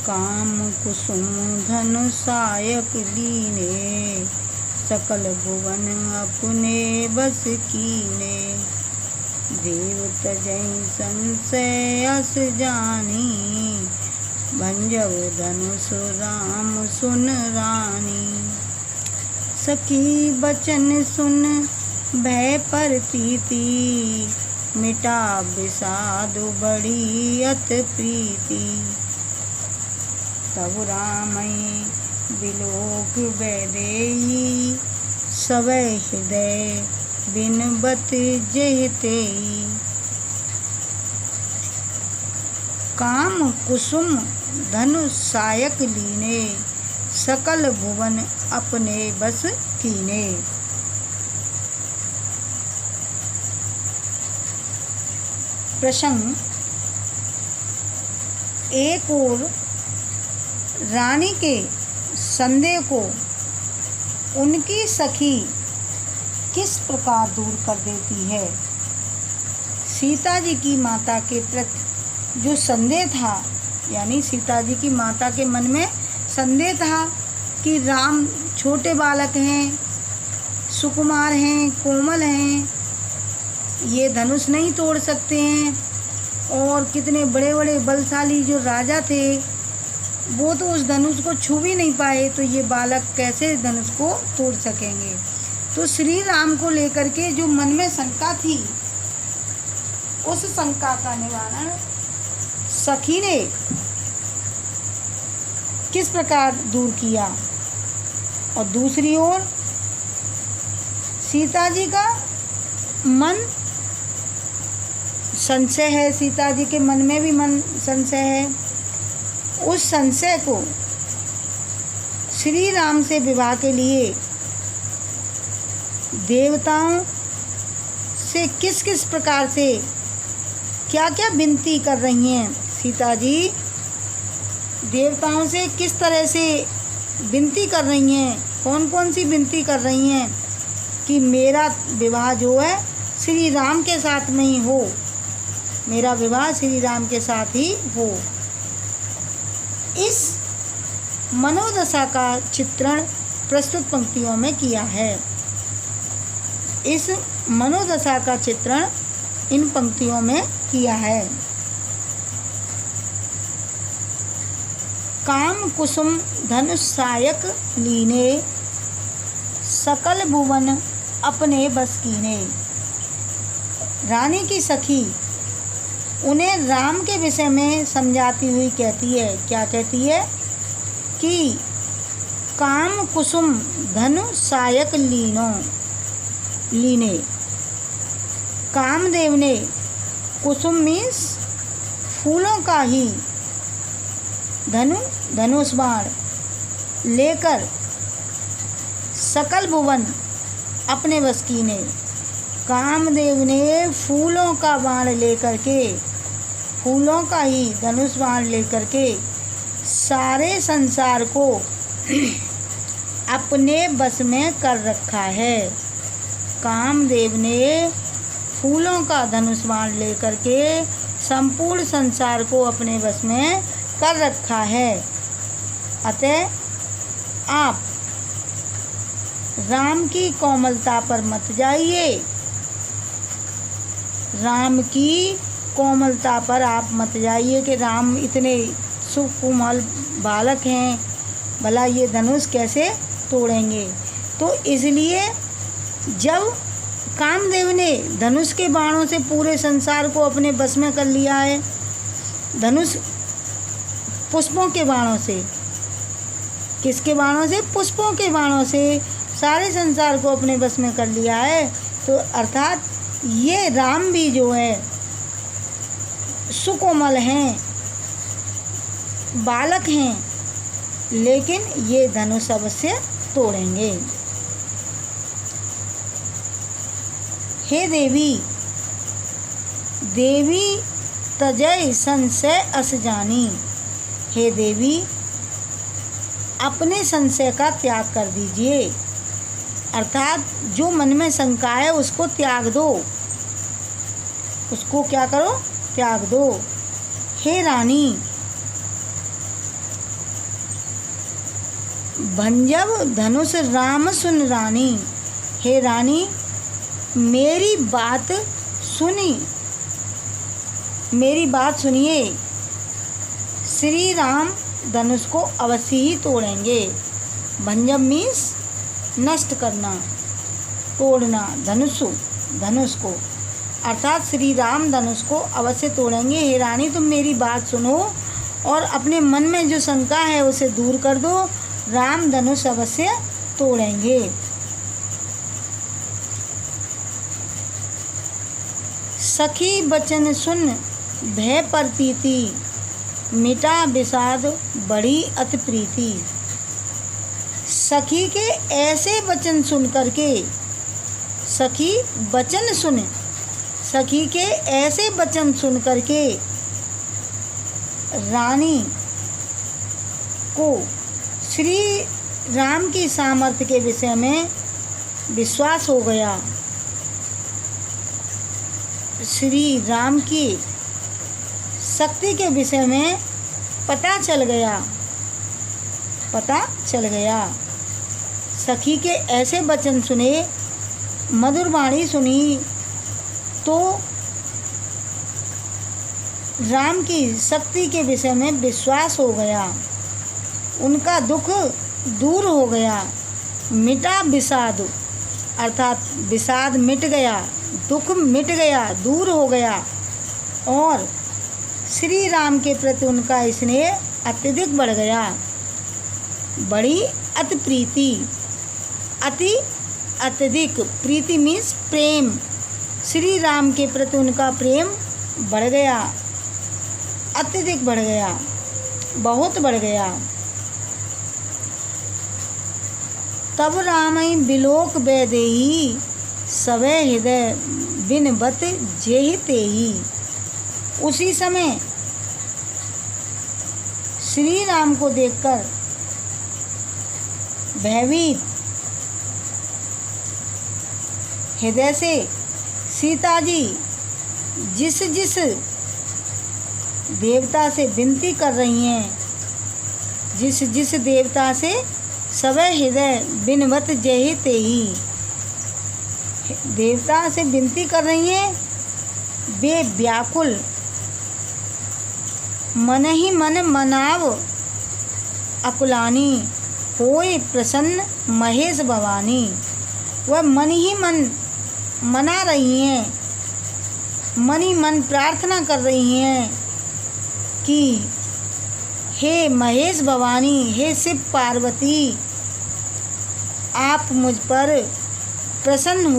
काम कुसुम धनु सायक लीने, सकल भुवन अपने बस कीने। देव तजहि संशय अस जानी, भंजव धनुष राम सुन रानी। सखी बचन सुन भय परतीति, मिटा विषाद बड़ी अत प्रीति। तब रामई बिलोक वैदेई, सवै हृदय बिनबत जेतेई। काम कुसुम धनु सायक लीने, सकल भुवन अपने बस कीने। प्रसंग। एक ओर रानी के संदेह को उनकी सखी किस प्रकार दूर कर देती है। सीता जी की माता के प्रति जो संदेह था, यानी सीता जी की माता के मन में संदेह था कि राम छोटे बालक हैं, सुकुमार हैं, कोमल हैं, ये धनुष नहीं तोड़ सकते हैं, और कितने बड़े बड़े बलशाली जो राजा थे वो तो उस धनुष को छू भी नहीं पाए, तो ये बालक कैसे धनुष को तोड़ सकेंगे। तो श्री राम को लेकर के जो मन में शंका थी, उस शंका का निवारण सखी ने किस प्रकार दूर किया। और दूसरी ओर सीता जी का मन संशय है, सीता जी के मन में भी मन संशय है। उस संशय को श्री राम से विवाह के लिए देवताओं से किस किस प्रकार से क्या क्या विनती कर रही हैं। सीता जी देवताओं से किस तरह से विनती कर रही हैं, कौन कौन सी विनती कर रही हैं कि मेरा विवाह जो है श्री राम के साथ में ही हो, मेरा विवाह श्री राम के साथ ही हो। इस मनोदशा का चित्रण प्रस्तुत पंक्तियों में किया है। इस मनोदशा का चित्रण इन पंक्तियों में किया है। काम कुसुम धनुष सायक लीने, सकल भुवन अपने बस कीने। रानी की सखी उन्हें राम के विषय में समझाती हुई कहती है, क्या कहती है कि काम कुसुम धनु सायक लीने। कामदेव ने, कुसुम मीन्स फूलों का ही, धनुष बाण लेकर सकल भुवन अपने बस कीने। कामदेव ने फूलों का बाण लेकर के, फूलों का ही धनुष बाण लेकर के सारे संसार को अपने बस में कर रखा है। कामदेव ने फूलों का धनुष बाण लेकर के संपूर्ण संसार को अपने बस में कर रखा है। अतः आप राम की कोमलता पर मत जाइए, राम की कोमलता पर आप मत जाइए कि राम इतने सुकोमल बालक हैं, भला ये धनुष कैसे तोड़ेंगे। तो इसलिए जब कामदेव ने धनुष के बाणों से पूरे संसार को अपने बस में कर लिया है, धनुष पुष्पों के बाणों से, किसके बाणों से? पुष्पों के बाणों से सारे संसार को अपने बस में कर लिया है, तो अर्थात ये राम भी जो है सुकोमल हैं, बालक हैं, लेकिन ये धनुष अवश्य तोड़ेंगे। हे देवी, देवी तजय संशय अस जानी। हे देवी, अपने संशय का त्याग कर दीजिए, अर्थात जो मन में शंका है उसको त्याग दो, उसको क्या करो? त्याग दो। हे रानी, भंजब धनुष राम सुन रानी। हे रानी, मेरी बात सुनिए। श्री राम धनुष को अवश्य ही तोड़ेंगे। भंजब मीन्स नष्ट करना, तोड़ना, धनुष को, अर्थात श्री राम धनुष को अवश्य तोड़ेंगे। हे रानी, तुम मेरी बात सुनो और अपने मन में जो शंका है उसे दूर कर दो। राम धनुष अवश्य तोड़ेंगे। सखी बचन सुन भय प्रतीति, मिटा विषाद बढ़ी अति प्रीति। सखी के ऐसे वचन सुन करके, सखी के ऐसे वचन सुन करके रानी को श्री राम की सामर्थ्य के विषय में विश्वास हो गया। श्री राम की शक्ति के विषय में पता चल गया। सखी के ऐसे वचन सुने, मधुर वाणी सुनी तो राम की शक्ति के विषय में विश्वास हो गया। उनका दुख दूर हो गया। मिटा विषाद, अर्थात विषाद मिट गया, दुख मिट गया, दूर हो गया। और श्री राम के प्रति उनका स्नेह अत्यधिक बढ़ गया। बड़ी अति प्रीति, अति अत्यधिक, प्रीति मीन्स प्रेम। श्री राम के प्रति उनका प्रेम बढ़ गया, अत्यधिक बढ़ गया, बहुत बढ़ गया। तब रामई बिलोक बैदेही, सवै हृदय बिनबत जेहि तेहि। उसी समय श्री राम को देखकर भयभीत हृदय से सीता जी जिस देवता से विनती कर रही हैं, जिस देवता से सवै हृदय बिनवत जेहि तेहि, देवता से विनती कर रही हैं, वे व्याकुल मन ही मन मनाव अकुलानी, होय प्रसन्न महेश भवानी। वह मन ही मन मना रही हैं, मन ही मन प्रार्थना कर रही हैं कि हे महेश भवानी, हे शिव पार्वती, आप मुझ पर प्रसन्न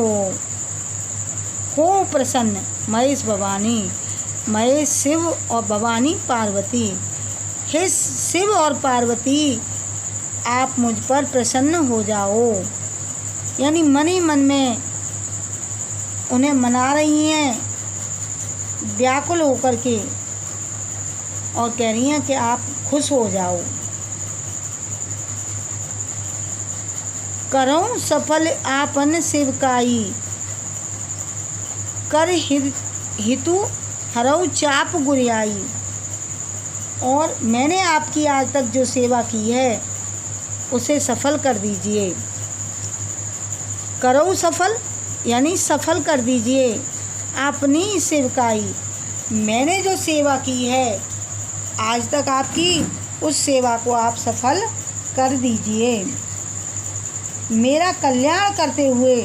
हो प्रसन्न। महेश भवानी, महेश शिव और भवानी पार्वती, हे शिव और पार्वती, आप मुझ पर प्रसन्न हो जाओ। यानी मन ही मन में उन्हें मना रही हैं, व्याकुल होकर के, और कह रही हैं कि आप खुश हो जाओ। करऊं सफल आपन सेवकाई, कर हितु हरऊ चाप गुरियाई। और मैंने आपकी आज तक जो सेवा की है उसे सफल कर दीजिए। करऊ सफल यानी सफल कर दीजिए अपनी सेवकाई। मैंने जो सेवा की है आज तक आपकी, उस सेवा को आप सफल कर दीजिए। मेरा कल्याण करते हुए,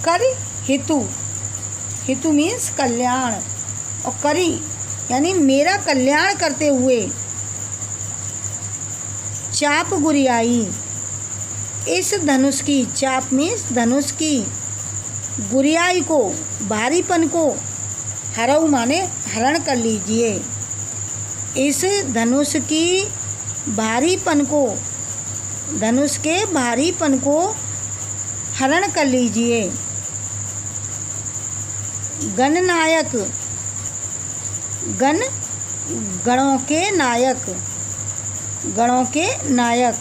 कर हितु मीन्स कल्याण, और करी यानी मेरा कल्याण करते हुए, चाप गुरियाई, इस धनुष की, चाप मीन्स धनुष की, गुरियाई को, भारीपन को, हरऊ माने हरण कर लीजिए। इस धनुष की भारीपन को, धनुष के भारीपन को हरण कर लीजिए। गणनायक, गणों के नायक,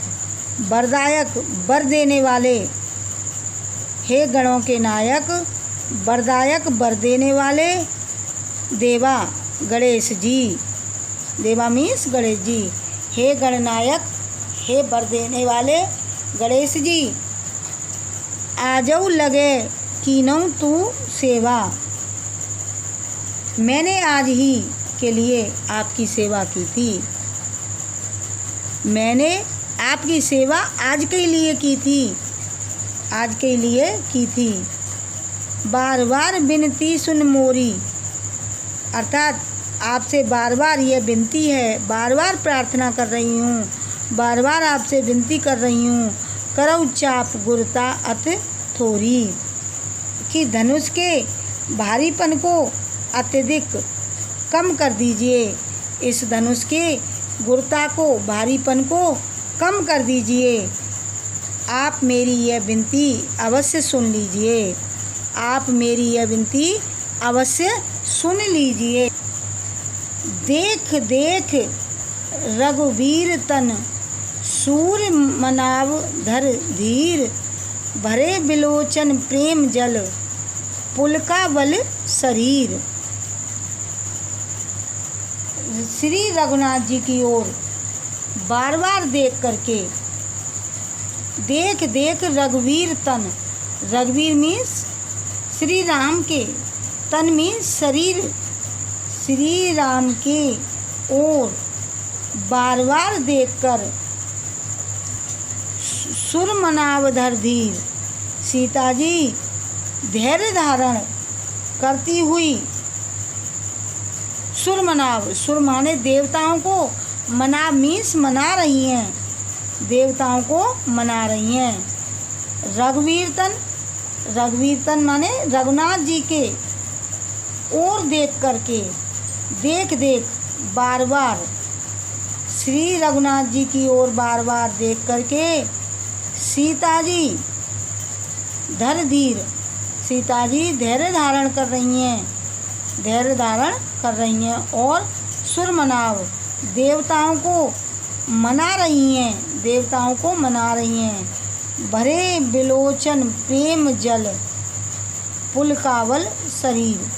वरदायक, वर देने वाले। हे गणों के नायक, वरदायक, वर देने वाले। देवा, गणेश जी, देवा मीन्स गणेश जी। हे गणनायक, हे वर देने वाले गणेश जी, आजऊ लगे कीनऊ तू सेवा। मैंने आज ही के लिए आपकी सेवा की थी। मैंने आपकी सेवा आज के लिए की थी, आज के लिए की थी। बार बार विनती सुन मोरी, अर्थात आपसे बार बार ये विनती है, बार बार प्रार्थना कर रही हूँ, बार बार आपसे विनती कर रही हूँ। करऊ चाप गुरता अत थोरी, कि धनुष के भारीपन को अत्यधिक कम कर दीजिए। इस धनुष के गुरता को, भारीपन को कम कर दीजिए। आप मेरी यह विनती अवश्य सुन लीजिए, आप मेरी यह विनती अवश्य सुन लीजिए। देख देख रघुवीर तन, सूर मनाव धर धीर। भरे बिलोचन प्रेम जल, पुलका बल शरीर। श्री रघुनाथ जी की ओर बार बार देख करके, देख देख रघुवीर तन, रघुवीर मीन्स श्री राम के, तन मीन्स शरीर, श्री राम के ओर बार बार देखकर। सुर मनावधर धीर, सीता जी धैर्य धारण करती हुई। सुर मनाव, सुर माने देवताओं को, मनाव मीन्स मना रही हैं, देवताओं को मना रही हैं। रघुवीरतन, रघुवीरतन माने रघुनाथ जी के ओर देख करके, देख देख बार बार, श्री रघुनाथ जी की ओर बार बार देख करके। सीता जी धर धीर, सीता जी धैर्य धारण कर रही हैं, धैर्य धारण कर रही हैं। और सुर मनाव, देवताओं को मना रही हैं, देवताओं को मना रही हैं। भरे बिलोचन प्रेम जल, पुलकावल शरीर,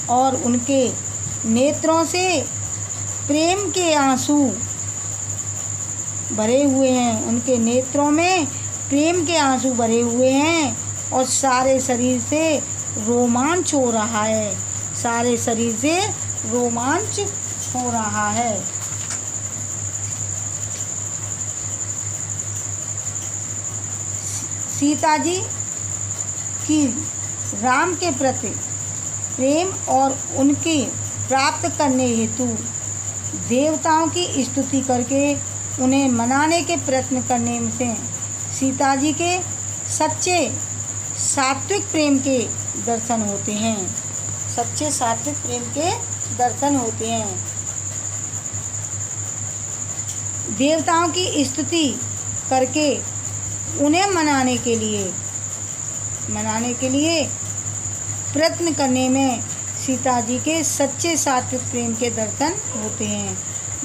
और उनके नेत्रों से प्रेम के आंसू भरे हुए हैं, उनके नेत्रों में प्रेम के आंसू भरे हुए हैं। और सारे शरीर से रोमांच हो रहा है, सारे शरीर से रोमांच हो रहा है। सीता जी की राम के प्रति प्रेम और उनकी प्राप्त करने हेतु देवताओं की स्तुति करके उन्हें मनाने के प्रयत्न करने से सीता जी के सच्चे सात्विक प्रेम के दर्शन होते हैं, सच्चे सात्विक प्रेम के दर्शन होते हैं। देवताओं की स्तुति करके उन्हें मनाने के लिए प्रयत्न करने में सीता जी के सच्चे सात्विक प्रेम के दर्शन होते हैं।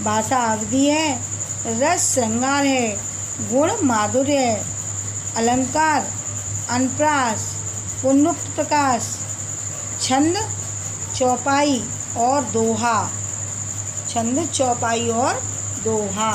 भाषा अवधि है, रस श्रृंगार है, गुण माधुर्य है, अलंकार अनप्रास, पुण्युक्त प्रकाश, छंद चौपाई और दोहा, छंद चौपाई और दोहा।